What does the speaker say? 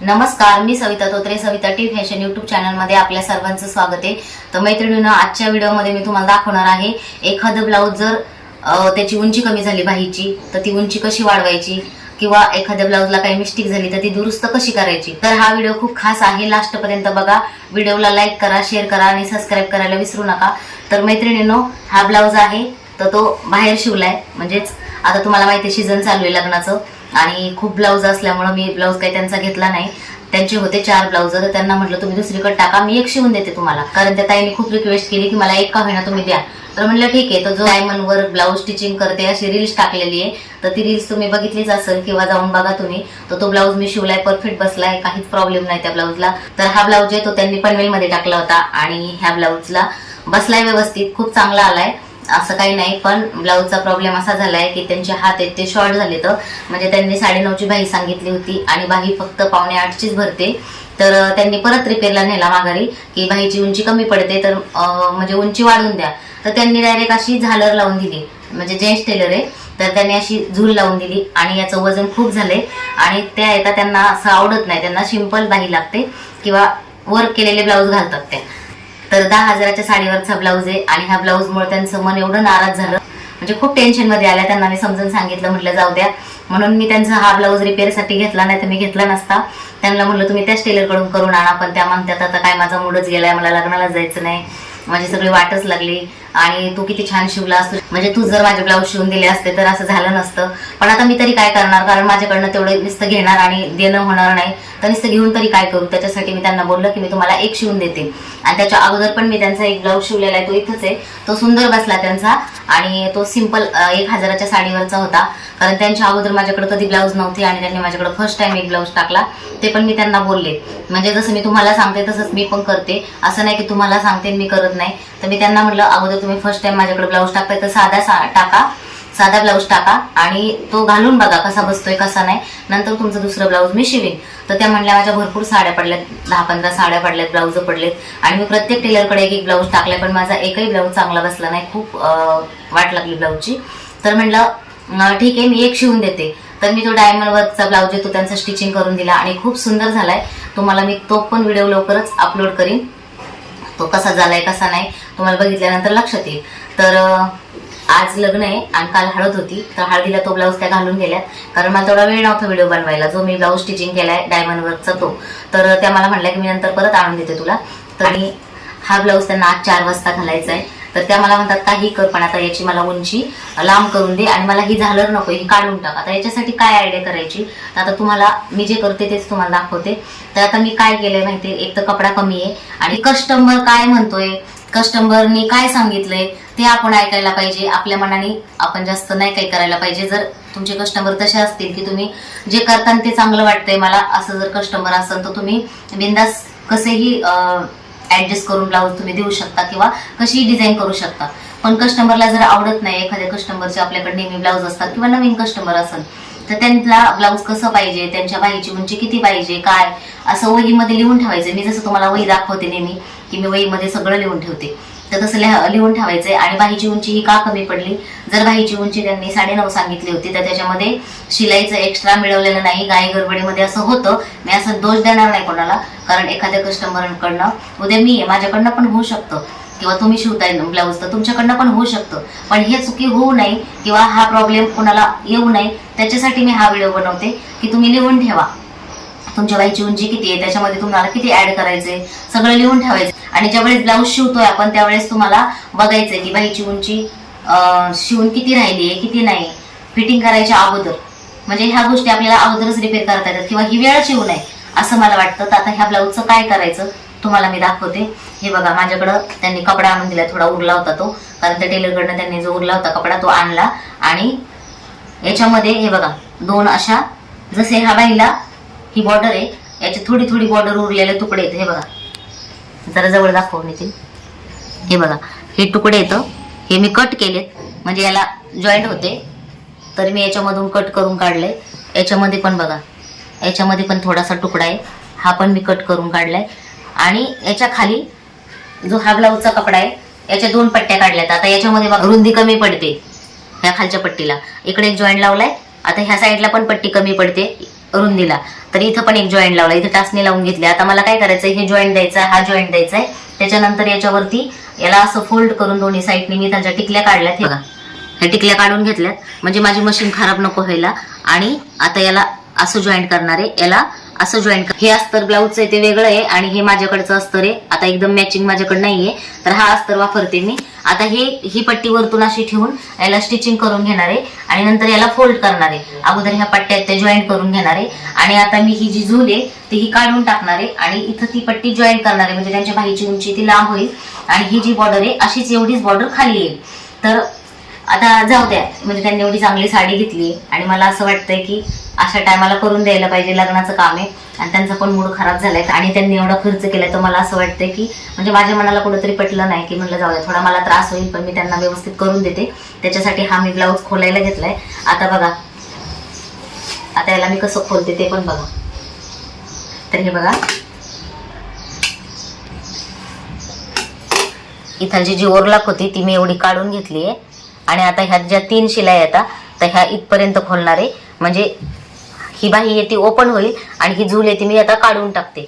नमस्कार, मी Savita Totre, Savita T fashion YouTube चॅनलमध्ये आपल्या सर्वांचं स्वागत आहे। तर मैत्रिणींनो, आजच्या व्हिडिओमध्ये मी तुम्हाला दाखवणार आहे एखादं ब्लाऊज जर त्याची उंची कमी झाली बाहीची तर ती उंची कशी वाढवायची, किंवा एखाद्या ब्लाऊजला काही मिस्टेक झाली तर ती दुरुस्त कशी करायची। तर हा व्हिडिओ खूप खास आहे, लास्ट पर्यंत बघा। व्हिडिओला लाईक करा, शेअर करा आणि सबस्क्राईब करायला विसरू नका। तर मैत्रिणींनो, हा ब्लाऊज आहे तर तो बाहेर शिवलाय, म्हणजेच आता तुम्हाला माहिती आहे सीझन चालू आहे लग्नाचं आणि खूप ब्लाऊज असल्यामुळे मी ब्लाऊज काही त्यांचा घेतला नाही। त्यांचे होते 4 ब्लाऊज, तर त्यांना म्हटलं तुम्ही दुसरीकडे टाका, मी एक शिवून देते तुम्हाला, कारण त्या ताईने खूप रिक्वेस्ट केली की मला एक का होईना तुम्ही द्या। तर म्हटलं ठीक आहे। तर जो डायमंड वर ब्लाऊज स्टिचिंग करते अशी रील्स टाकलेली आहे, तर ती रील्स तुम्ही बघितलीच असेल किंवा जाऊन बघा तुम्ही। तर तो ब्लाऊज मी शिवलाय, परफेक्ट बसलाय, काहीच प्रॉब्लेम नाही त्या ब्लाऊजला। तर हा ब्लाऊज आहे तो त्यांनी पनवेल मध्ये टाकला होता आणि ह्या ब्लाऊजला बसलाय व्यवस्थित, खूप चांगला आलाय, असं काही नाही। पण ब्लाऊजचा प्रॉब्लेम असा झालाय की त्यांचे हात आहेत ते शॉर्ट झाले, तर म्हणजे त्यांनी 9.5ची बाही सांगितली होती आणि बाही फक्त 7:45चीच भरते। तर त्यांनी परत रिपेअरला नेला माघारी की बाहीची उंची कमी पडते, तर म्हणजे उंची वाढवून द्या। तर त्यांनी डायरेक्ट अशी झालर लावून दिली, म्हणजे जेंट्स टेलर आहे तर त्यांनी अशी झूल लावून दिली आणि याचं वजन खूप झालंय आणि त्या येतात त्यांना असं आवडत नाही, त्यांना सिंपल बाही लागते किंवा वर्क केलेले ब्लाऊज घालतात त्या। तर 10,000च्या साडीवरचा ब्लाऊज आहे आणि ह्या ब्लाऊजमुळे त्यांचं मन एवढं नाराज झालं, म्हणजे खूप टेन्शन मध्ये आल्या। त्यांना मी समजून सांगितलं, म्हटलं जाऊ द्या, म्हणून मी त्यांचा हा ब्लाऊज रिपेअरसाठी घेतला, नाही तर मी घेतला नसता। त्यांना म्हटलं तुम्ही त्याच टेलरकडून करून आणा, पण त्या म्हणतात आता काय माझा मूडच गेलाय, मला लग्नाला जायचं नाही, माझी सगळी वाटच लागली आणि तू किती छान शिवला असतो, म्हणजे तू जर माझे ब्लाऊज शिवून दिले असते तर असं झालं नसतं। पण आता मी तरी काय करणार, कारण माझ्याकडनं तेवढं नुसतं घेणार आणि देणं होणार नाही, तर नुसतं घेऊन तरी काय करू। त्याच्यासाठी मी त्यांना बोललं की मी तुम्हाला एक शिवून देते। आणि त्याच्या अगोदर पण मी त्यांचा एक ब्लाऊज शिवलेला आहे, तो इथंच आहे, तो सुंदर बसला त्यांचा आणि तो सिंपल 1,000च्या साडीवरचा होता, कारण त्यांच्या अगोदर माझ्याकडे कधी ब्लाऊज नव्हते आणि त्यांनी माझ्याकडे फर्स्ट टाइम एक ब्लाऊज टाकला। ते पण मी त्यांना बोलले, म्हणजे जसं मी तुम्हाला सांगते तसंच मी पण करते, असं नाही की तुम्हाला सांगते मी करत नाही। तर मी त्यांना म्हटलं अगोदर तुम्ही फर्स्ट टाइम माझ्याकडे ब्लाऊज टाकताय तर साधा ब्लाऊज टाका आणि तो घालून बघा कसा बसतोय कसा नाही, नंतर तुमचं दुसरं ब्लाऊज मी शिवीन। तर त्या म्हणल्या माझ्या भरपूर साड्या पडल्यात, 10-15 साड्या पडल्यात, ब्लाऊज पडलेत आणि मी प्रत्येक टेलरकडे एक ब्लाऊज टाकलाय, पण माझा एकही ब्लाऊज चांगला बसला नाही, खूप वाट लागली ब्लाऊजची। तर म्हटलं ठीक आहे, मी एक शिवून देते। तर मी तो डायमंड वर्कचा ब्लाऊज आहे तो त्यांचा स्टिचिंग करून दिला आणि खूप सुंदर झालाय। तुम्हाला मी तो पण व्हिडिओ लवकरच अपलोड करीन, तो कसा झालाय कसा नाही तुम्हाला बघितल्यानंतर लक्षात येईल। तर आज लग्न आहे आणि काल हळद होती, तर हळदीला तो ब्लाऊज त्या घालून गेल्यात, कारण मला तेवढा वेळ नव्हता व्हिडिओ बनवायला। जो मी ब्लाऊज स्टिचिंग केलाय डायमंड वर्कचा तो, तर त्या मला म्हणल्या की मी नंतर परत आणून देते तुला। तर हा ब्लाऊज त्यांना आज 4 वाजता घालायचा आहे। तर त्या मला म्हणतात काही कर, पण आता याची मला उंची लांब करून दे आणि मला ही झालर नको, ही काढून टाक। आता याच्यासाठी काय आयडिया करायची, तर आता तुम्हाला मी जे करते तेच तुम्हाला दाखवते। तर आता मी काय केलंय माहितीये, एक तर कपडा कमी आहे आणि कस्टमर काय म्हणतोय, कस्टमरनी काय सांगितलंय ते आपण ऐकायला पाहिजे। आपल्या मनाने आपण जास्त नाही काही करायला पाहिजे। जर तुमचे कस्टमर तसे असतील की तुम्ही जे करता ते चांगलं वाटतंय मला, असं जर कस्टमर असेल तर तुम्ही बिंदास कसेही ऍडजस्ट करून ब्लाऊज तुम्ही देऊ शकता किंवा कशी डिझाईन करू शकता। पण कस्टमरला जर आवडत नाही, एखाद्या कस्टमरचे आपल्याकडे नेहमी ब्लाऊज असतात किंवा नवीन कस्टमर असेल तर त्यांना ब्लाऊज कसं पाहिजे, त्यांच्या बाहीची उंची किती पाहिजे, काय असं वहीमध्ये लिहून ठेवायचं। मी जसं तुम्हाला वही दाखवते नेहमी की मी वहीमध्ये सगळं लिहून ठेवते, तर तसं लिहून ठेवायचंय। आणि बाहीची उंची ही का कमी पडली, जर बाहीची उंची त्यांनी 9.5 सांगितली होती तर त्याच्यामध्ये शिलाईचं एक्स्ट्रा मिळवलेलं नाही, घाई गडबडीमध्ये असं होतं। मी असं दोष देणार नाही कोणाला, कारण एखाद्या कस्टमरकडनं उद्या मी माझ्याकडनं पण होऊ शकतं किंवा तुम्ही शिवताय ब्लाऊज तर तुमच्याकडनं पण होऊ शकतं, पण हे चुकी होऊ नये किंवा हा प्रॉब्लेम कोणाला येऊ नये त्याच्यासाठी मी हा व्हिडिओ बनवते की तुम्ही लिहून ठेवा तुमच्या बाईची उंची किती आहे, त्याच्यामध्ये तुम्हाला किती ऍड करायचंय सगळं लिहून ठेवायचं। आणि ज्यावेळेस ब्लाऊज शिवतोय आपण त्यावेळेस तुम्हाला बघायचंय की बाईची उंची शिवून किती राहिली आहे किती नाही, फिटिंग करायच्या अगोदर, म्हणजे ह्या गोष्टी आपल्याला अगोदरच रिपेअर करता येतात किंवा ही वेळच येऊ नये असं मला वाटतं। तर आता ह्या ब्लाऊजचं काय करायचं तुम्हाला मी दाखवते। हे बघा, माझ्याकडं त्यांनी कपडा आणून दिला, थोडा उरला होता तो, कारण त्या टेलरकडनं त्यांनी जो उरला होता कपडा तो आणला आणि याच्यामध्ये हे बघा 2 अशा, जसे ह्या बाईला ही बॉर्डर आहे याची थोडी थोडी बॉर्डर उरलेले तुकडे आहेत। हे बघा, जरा जवळ दाखव नितीन, हे बघा हे तुकडे येतं, हे मी कट केलेत म्हणजे याला जॉईंट होते, तर मी याच्यामधून कट करून काढलंय। याच्यामध्ये पण बघा, याच्यामध्ये पण थोडासा तुकडा आहे, हा पण मी कट करून काढलाय। आणि याच्या खाली जो हा ब्लाऊजचा कपडा आहे याच्या 2 पट्ट्या काढल्यात। आता याच्यामध्ये बघा रुंदी कमी पडते ह्या खालच्या पट्टीला, इकडे एक जॉईंट लावलाय, आता ह्या साईडला पण पट्टी कमी पडते, रुंदीला. तर इथं पण एक जॉईंट लावला, इथं टाचणी लावून घेतली. आता मला काय करायचंय, हे जॉईंट द्यायचा, हा जॉईंट द्यायचा आहे. त्याच्यानंतर याच्यावरती याला असं फोल्ड करून दोन्ही साईडने मी त्यांच्या टिकल्या काढल्यात. हे बघा, ह्या टिकल्या काढून घेतल्यात म्हणजे माझी मशीन खराब नको व्हायला. आणि आता याला असं जॉईंट करणार आहे, याला असं जॉईंट. हे अस्तर ब्लाऊजचं आहे ते वेगळं आहे आणि हे माझ्याकडचं अस्तर आहे. आता एकदम मॅचिंग माझ्याकडे नाहीये, तर हा अस्तर वापरते मी. आता ही पट्टी वरतून अशी ठेवून याला स्टिचिंग करून घेणार आहे आणि नंतर याला फोल्ड करणार आहे. अगोदर ह्या पट्ट्या आहेत त्या जॉईंट करून घेणार आहे आणि आता मी ही जी झूल आहे ती ही काढून टाकणार आहे आणि इथं ती पट्टी जॉईंट करणार आहे. म्हणजे त्यांच्या बाहीची उंची ती लांब होईल आणि ही जी बॉर्डर आहे अशीच एवढीच बॉर्डर खाली येईल. तर आता जाऊ द्या, म्हणजे त्यांनी एवढी चांगली साडी घेतली आणि मला असं वाटतंय की अशा टायमाला करून द्यायला पाहिजे, लग्नाचं काम आहे आणि त्यांचा पण मूड खराब झालाय आणि त्यांनी एवढा खर्च केलाय. तर मला असं वाटतंय की म्हणजे माझ्या मनाला कुठेतरी पटलं नाही, की म्हटलं जाऊ द्या, थोडा मला त्रास होईल पण मी त्यांना व्यवस्थित करून देते. त्याच्यासाठी हा मी ब्लाऊज खोलायला घेतलाय. आता बघा, आता याला मी कसं खोलते ते पण बघा. तर हे बघा, इथालची जी ओरलाक होती ती मी एवढी काढून घेतली आहे आणि आता ह्यात ज्या 3 शिलाई येतात तर ह्या इथपर्यंत खोलणार आहे. म्हणजे ही बाही आहे ती ओपन होईल आणि ही झूल आहे ती मी आता काढून टाकते.